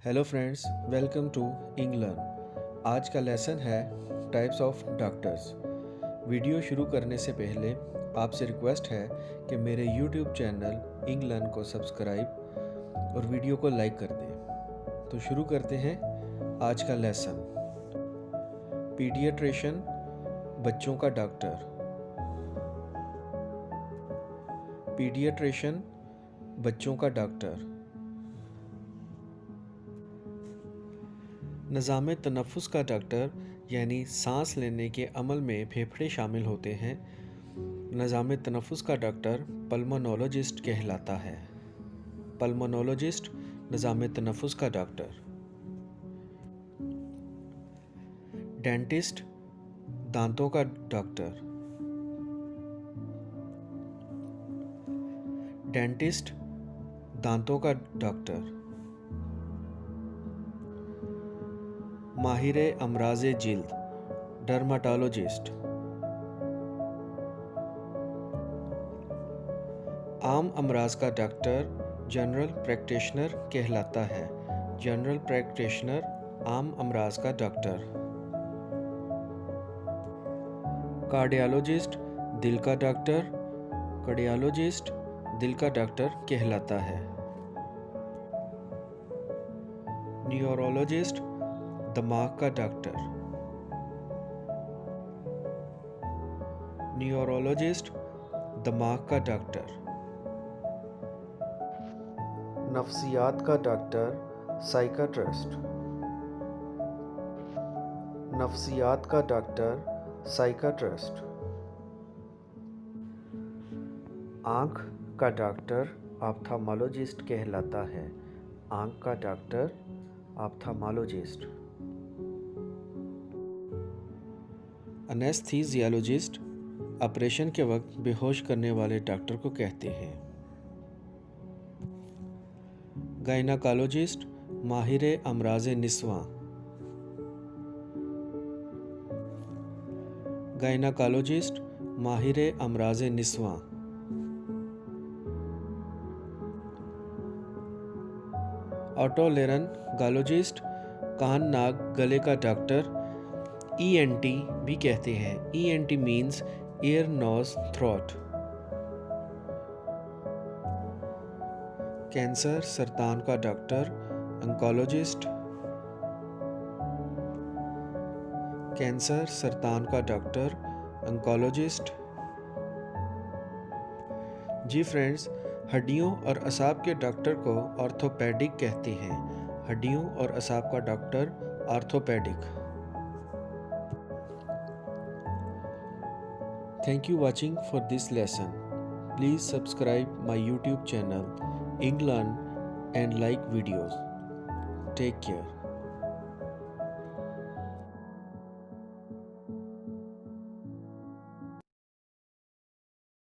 Hello friends, welcome to Englearn. आज का lesson है टाइप्स ऑफ डॉक्टर्स। वीडियो शुरू करने से पहले आपसे रिक्वेस्ट है कि मेरे यूट्यूब चैनल इंग्लर्न को सब्सक्राइब और वीडियो को लाइक कर दें। तो शुरू करते हैं आज का लेसन। पीडियाट्रिशियन, बच्चों का डॉक्टर। पीडियाट्रिशियन, बच्चों का डॉक्टर। निज़ाम तनफ़ुस का डॉक्टर यानी सांस लेने के अमल में फेफड़े शामिल होते हैं। निज़ाम तनफ़ुस का डॉक्टर पल्मोनोलॉजिस्ट कहलाता है। पल्मोनोलॉजिस्ट, निज़ाम तनफ़ुस का डॉक्टर। डेंटिस्ट, दांतों का डॉक्टर। डेंटिस्ट, दांतों का डॉक्टर। माहिर अमराज़ जिल्द, डर्माटोलॉजिस्ट। आम अमराज का डॉक्टर जनरल प्रैक्टिशनर कहलाता है। जनरल प्रैक्टिशनर, आम अमराज का डॉक्टर। कार्डियोलॉजिस्ट, दिल का डॉक्टर। कार्डियोलॉजिस्ट, दिल का डॉक्टर कहलाता है। न्यूरोलॉजिस्ट, दिमाग का डॉक्टर। न्यूरोलॉजिस्ट, दिमाग का डॉक्टर। नफ्सियात का डॉक्टर साइकाट्रिस्ट। नफ्सियात का डॉक्टर साइकाट्रिस्ट। आँख का डॉक्टर ऑप्थेल्मोलॉजिस्ट कहलाता है। आँख का डॉक्टर ऑप्थेल्मोलॉजिस्ट। एनेस्थीसियोलॉजिस्ट, ऑपरेशन के वक्त बेहोश करने वाले डॉक्टर को कहते हैं। गायनाकोलॉजिस्ट, माहिर अमराज़ निस्वां। गायनाकोलॉजिस्ट, माहिर अमराज़ निस्वां। ओटोलेरिनगोलॉजिस्ट, कान नाक गले का डॉक्टर। ENT भी कहते हैं। ENT means ear nose throat. Cancer, सरतान का डॉक्टर ऑन्कोलॉजिस्ट। कैंसर, सरतान का डॉक्टर ऑन्कोलॉजिस्ट। जी फ्रेंड्स, हड्डियों और असाब के डॉक्टर को ऑर्थोपेडिक कहते हैं। हड्डियों और असाब का doctor orthopaedic. Thank you watching for this lesson. Please subscribe my YouTube channel England and like videos. Take care.